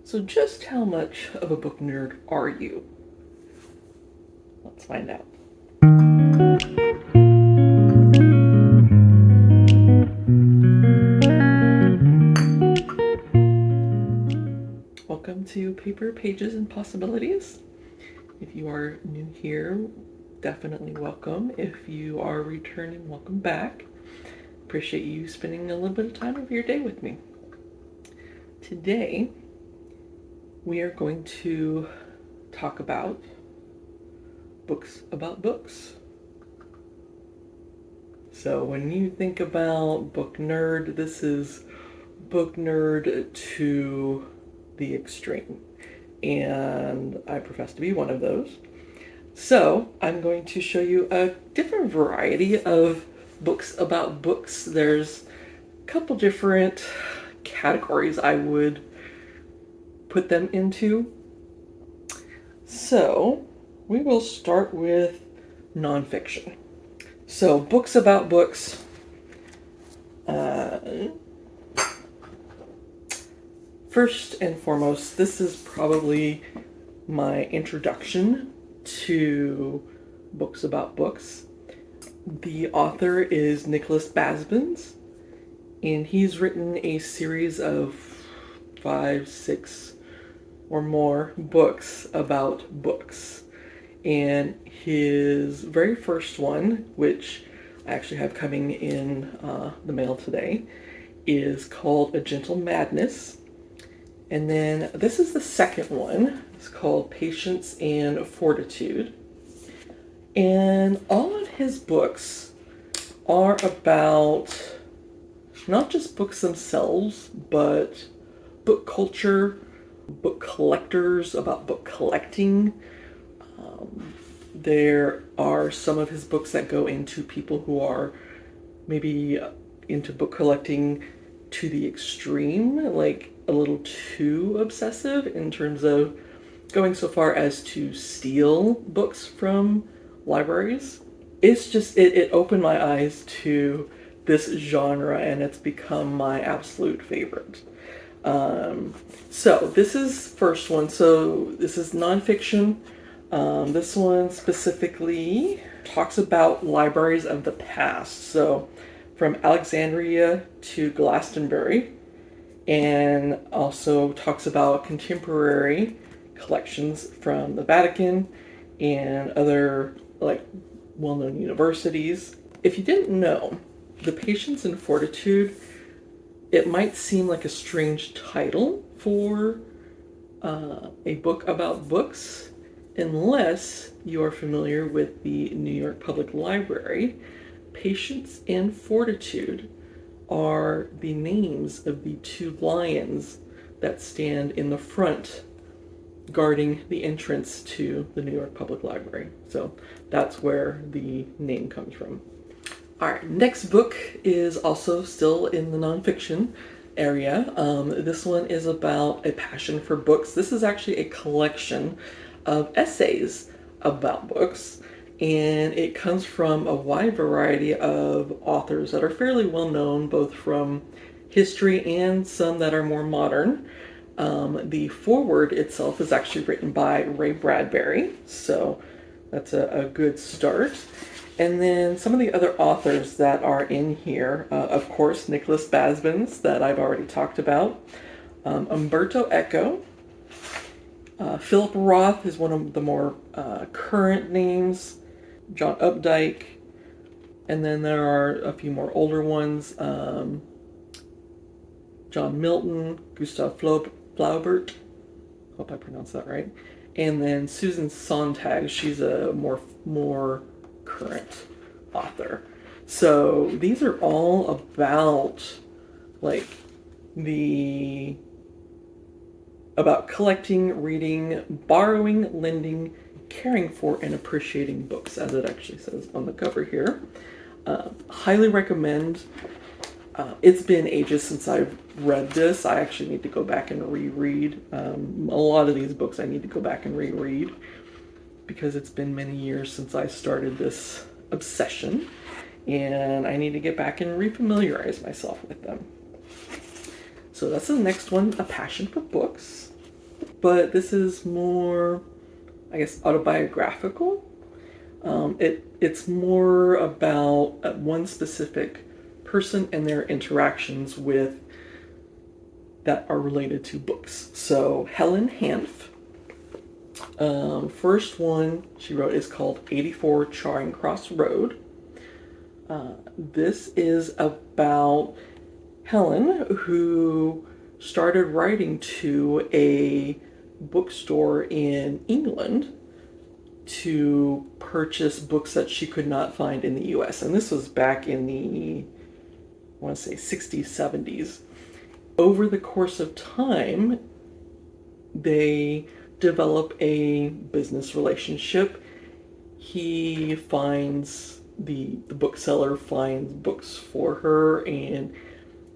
So just how much of a book nerd are you? Let's find out. Welcome to Paper, Pages, and Possibilities. If you are new here, definitely welcome. If you are returning, welcome back. Appreciate you spending a little bit of time of your day with me. Today, we are going to talk about books. So when you think about book nerd, this is book nerd to the extreme. And I profess to be one of those. So I'm going to show you a different variety of books about books. There's a couple different categories I would put them into. So we will start with nonfiction. So books about books. First and foremost, this is probably my introduction to books about books. The author is Nicholas Basbins, and he's written a series of 5, 6 or more books about books. And his very first one, which I actually have coming in the mail today, is called A Gentle Madness. And then this is the second one. It's called Patience and Fortitude. And all of his books are about not just books themselves, but book culture, book collectors, about book collecting. There are some of his books that go into people who are maybe into book collecting to the extreme, like a little too obsessive in terms of going so far as to steal books from libraries. It's just, it opened my eyes to this genre, and it's become my absolute favorite. So this is first one. So this is nonfiction. This one specifically talks about libraries of the past. So from Alexandria to Glastonbury, and also talks about contemporary collections from the Vatican and other like well-known universities. If you didn't know, The Patience and Fortitude, it might seem like a strange title for a book about books, unless you are familiar with the New York Public Library. Patience and Fortitude are the names of the two lions that stand in the front guarding the entrance to the New York Public Library. So that's where the name comes from. All right, next book is also still in the nonfiction area. This one is about a passion for books. This is actually a collection of essays about books, and it comes from a wide variety of authors that are fairly well known, both from history and some that are more modern. The foreword itself is actually written by Ray Bradbury, so that's a good start. And then some of the other authors that are in here, of course, Nicholas Basbins, that I've already talked about, Umberto Eco, Philip Roth is one of the more current names, John Updike, and then there are a few more older ones, John Milton, Gustav Flaubert, hope I pronounced that right, and then Susan Sontag. She's a more current author. So these are all about like about collecting, reading, borrowing, lending, caring for, and appreciating books, as it actually says on the cover here. Highly recommend. It's been ages since I've read this. I actually need to go back and reread. A lot of these books I need to go back and reread because it's been many years since I started this obsession, and I need to get back and refamiliarize myself with them. So that's the next one, A Passion for Books. but this is more, I guess, autobiographical. It's more about one specific person and their interactions with that are related to books. So Helen Hanff, first one she wrote is called 84 Charing Cross Road. This is about Helen, who started writing to a bookstore in England to purchase books that she could not find in the US. And this was back in the, I want to say, 60s, 70s. Over the course of time, they develop a business relationship. He finds, the bookseller finds books for her, and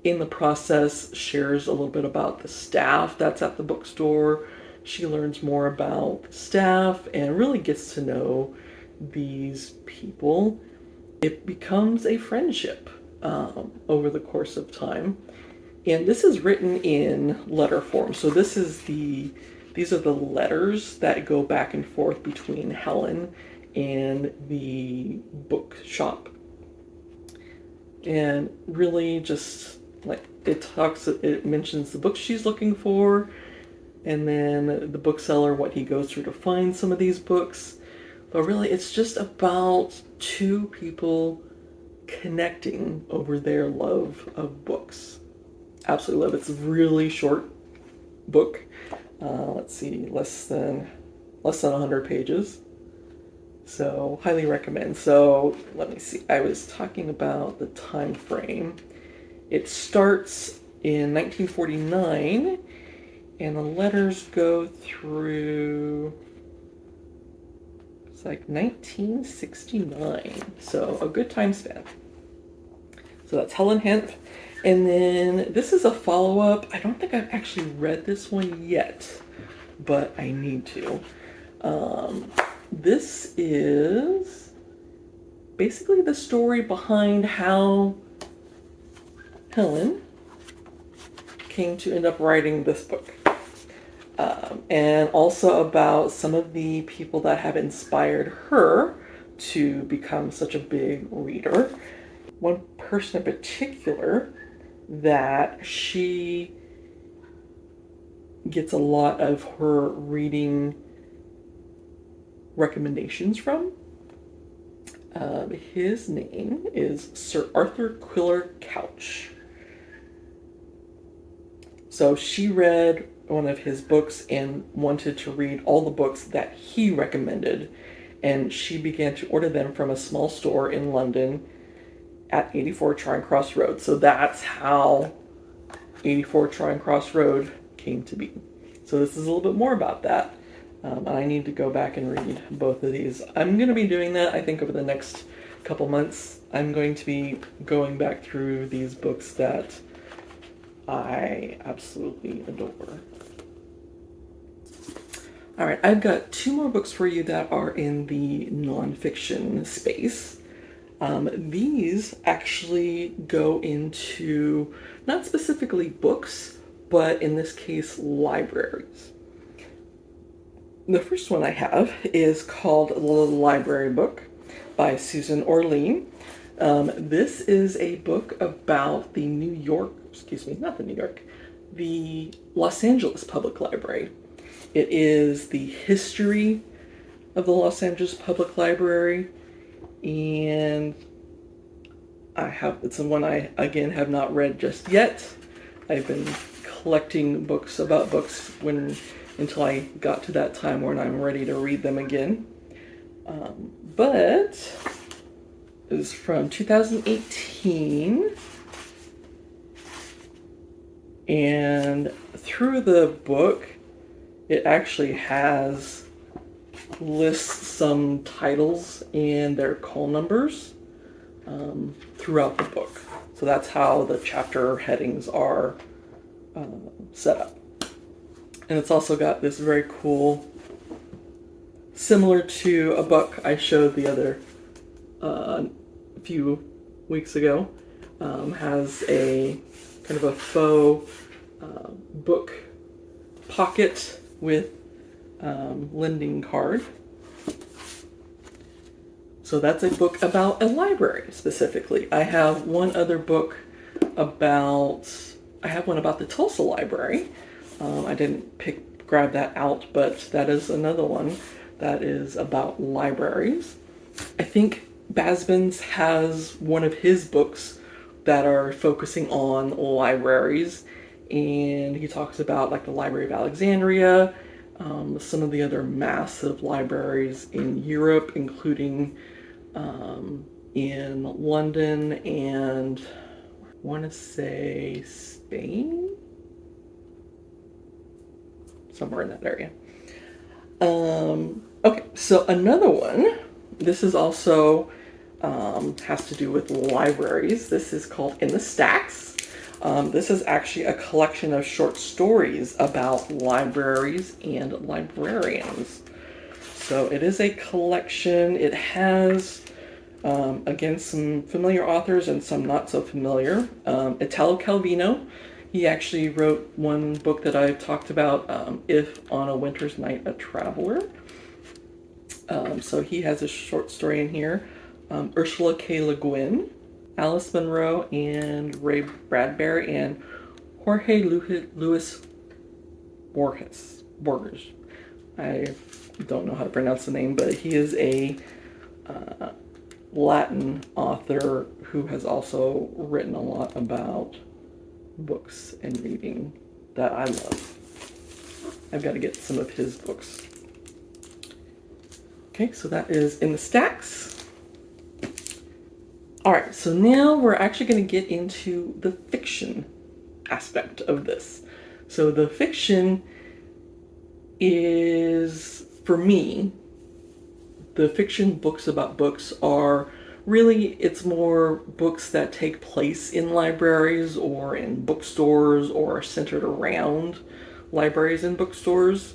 in the process shares a little bit about the staff that's at the bookstore. She learns more about the staff and really gets to know these people. It becomes a friendship over the course of time. And this is written in letter form. So these are the letters that go back and forth between Helen and the bookshop. And really just like it mentions the books she's looking for, and then the bookseller, what he goes through to find some of these books. But really, it's just about two people connecting over their love of books. Absolutely love it. It's a really short book. Let's see, less than 100 pages. So highly recommend. So let me see. I was talking about the time frame. It starts in 1949, and the letters go through, it's like 1969. So a good time span. So that's Helen Hanff. And then this is a follow-up. I don't think I've actually read this one yet, but I need to. This is basically the story behind how Helen came to end up writing this book. And also about some of the people that have inspired her to become such a big reader. One person in particular that she gets a lot of her reading recommendations from. His name is Sir Arthur Quiller Couch. So she read one of his books and wanted to read all the books that he recommended, and she began to order them from a small store in London at 84 Charing Cross Road. So that's how 84 Charing Cross Road came to be. So this is a little bit more about that. I need to go back and read both of these. I'm going to be doing that, I think, over the next couple months. I'm going to be going back through these books that I absolutely adore. All right, I've got two more books for you that are in the nonfiction space. These actually go into not specifically books, but in this case, libraries. The first one I have is called The Library Book by Susan Orlean. This is a book about the the Los Angeles Public Library. It is the history of the Los Angeles Public Library, and it's one I, again, have not read just yet. I've been collecting books about books until I got to that time when I'm ready to read them again. But it was from 2018, and through the book, it actually lists some titles and their call numbers throughout the book. So that's how the chapter headings are set up. And it's also got this very cool, similar to a book I showed the other few weeks ago, has a kind of a faux book pocket with lending card. So that's a book about a library specifically. I have one about the Tulsa Library. I didn't grab that out, but that is another one that is about libraries. I think Basbins has one of his books that are focusing on libraries, and he talks about like the Library of Alexandria, some of the other massive libraries in Europe, including in London and I want to say Spain, somewhere in that area. Okay, so another one. This is also has to do with libraries. This is called In the Stacks. This is actually a collection of short stories about libraries and librarians. So it is a collection. It has, again, some familiar authors and some not so familiar. Italo Calvino, he actually wrote one book that I've talked about, If on a Winter's Night a Traveler. So he has a short story in here. Ursula K. Le Guin, Alice Munro, and Ray Bradbury, and Jorge Luis Borges. I don't know how to pronounce the name, but he is a Latin author who has also written a lot about books and reading that I love. I've got to get some of his books. Okay, so that is In the Stacks. All right, so now we're actually going to get into the fiction aspect of this. So the fiction is, for me, the fiction books about books are really, it's more books that take place in libraries or in bookstores or are centered around libraries and bookstores.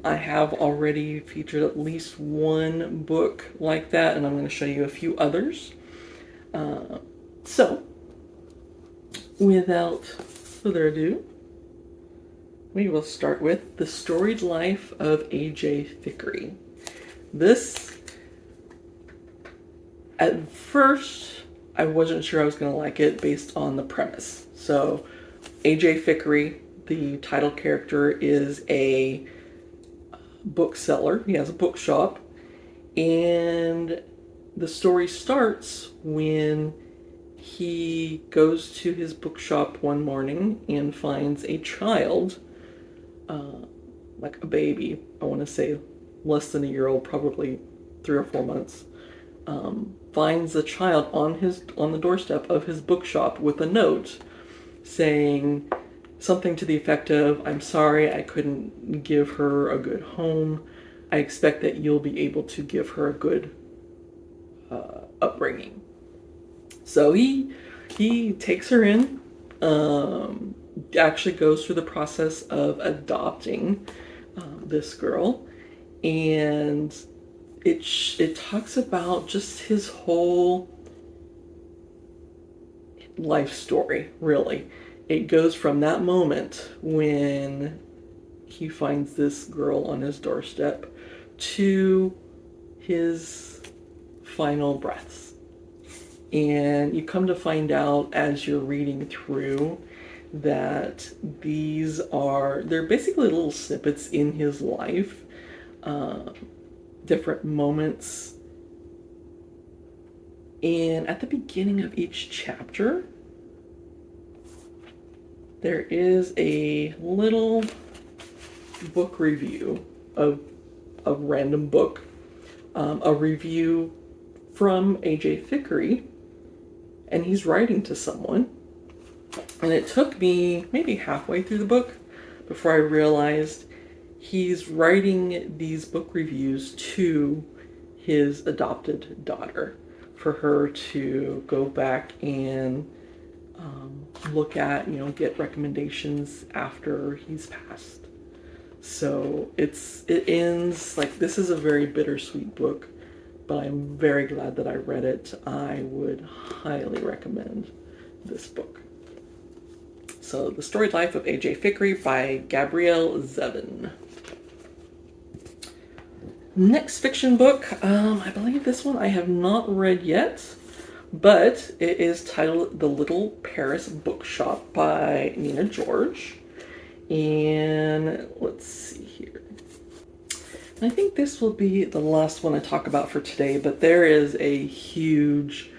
I have already featured at least one book like that, and I'm going to show you a few others. So, without further ado, we will start with The Storied Life of A.J. Thickery. This, at first, I wasn't sure I was going to like it based on the premise. So, A.J. Thickery, the title character, is a bookseller. He has a bookshop, and the story starts when he goes to his bookshop one morning and finds a child, like a baby, I want to say less than a year old, probably 3 or 4 months, finds a child on the doorstep of his bookshop with a note saying something to the effect of, "I'm sorry I couldn't give her a good home. I expect that you'll be able to give her a good upbringing." So he takes her in, actually goes through the process of adopting this girl, and it talks about just his whole life story, really. It goes from that moment when he finds this girl on his doorstep to his final breaths. And you come to find out as you're reading through that they're basically little snippets in his life, different moments. And at the beginning of each chapter, there is a little book review of a random book, a review from A.J. Thickery, and he's writing to someone. And it took me maybe halfway through the book before I realized he's writing these book reviews to his adopted daughter for her to go back and look at, get recommendations after he's passed. So it ends like, this is a very bittersweet book, but I'm very glad that I read it. I would highly recommend this book. So, The Storied Life of A.J. Thickery by Gabrielle Zevin. Next fiction book, I believe this one I have not read yet, but it is titled The Little Paris Bookshop by Nina George. And let's see here. I think this will be the last one I talk about for today, but there is a huge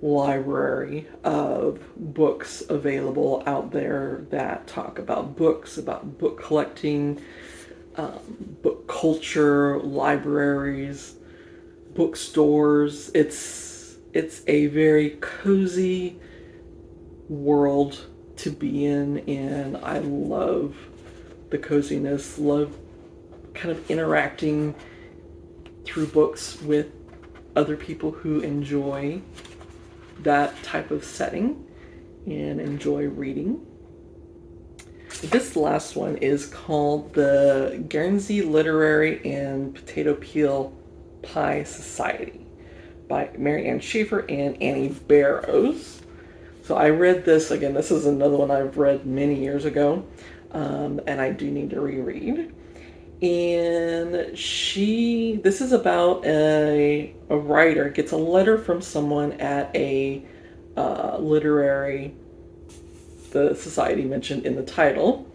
library of books available out there that talk about books, about book collecting, book culture, libraries, bookstores. It's a very cozy world to be in, and I love the coziness, love kind of interacting through books with other people who enjoy that type of setting and enjoy reading. This last one is called the Guernsey Literary and Potato Peel Pie Society by Mary Ann Schaefer and Annie Barrows. So I read this, again, this is another one I've read many years ago, and I do need to reread. And this is about a writer gets a letter from someone at a literary, the society mentioned in the title,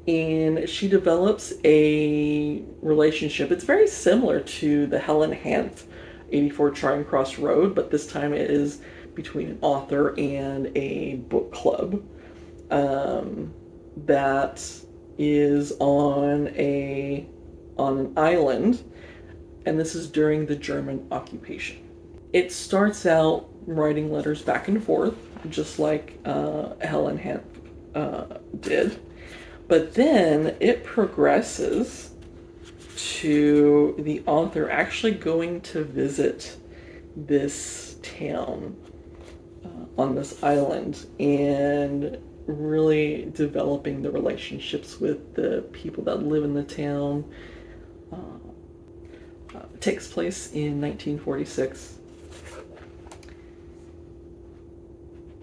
and she develops a relationship. It's very similar to the Helen Hant 84 Charing Cross Road, but this time it is between an author and a book club that is on an island, and this is during the German occupation. It starts out writing letters back and forth, just like Helen Hant did, but then it progresses to the author actually going to visit this town on this island and really developing the relationships with the people that live in the town. It takes place in 1946.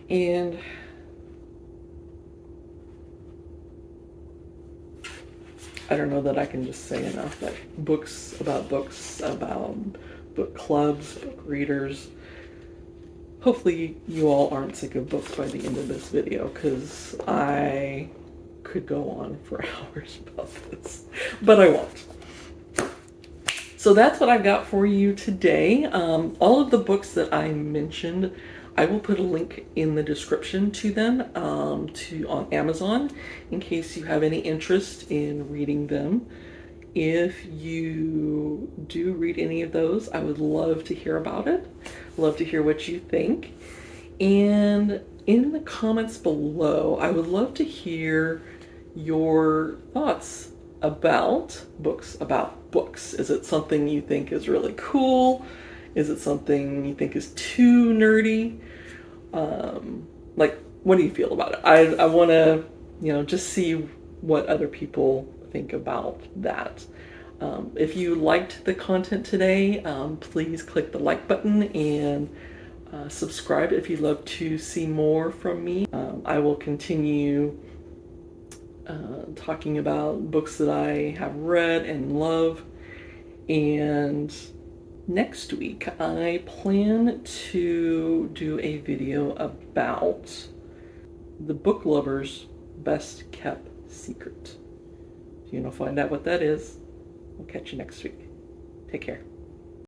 And I don't know that I can just say enough that books, about book clubs, book readers. Hopefully you all aren't sick of books by the end of this video, because I could go on for hours about this, but I won't. So that's what I've got for you today. All of the books that I mentioned, I will put a link in the description to them on Amazon in case you have any interest in reading them. If you do read any of those, I would love to hear about it. Love to hear what you think. And in the comments below, I would love to hear your thoughts about books. Is it something you think is really cool? Is it something you think is too nerdy? Like, what do you feel about it? I want to, just see what other people think about that. If you liked the content today, please click the like button and subscribe if you'd love to see more from me. I will continue talking about books that I have read and love. And next week, I plan to do a video about the book lover's best kept secret. If you want to find out what that is, I'll catch you next week. Take care.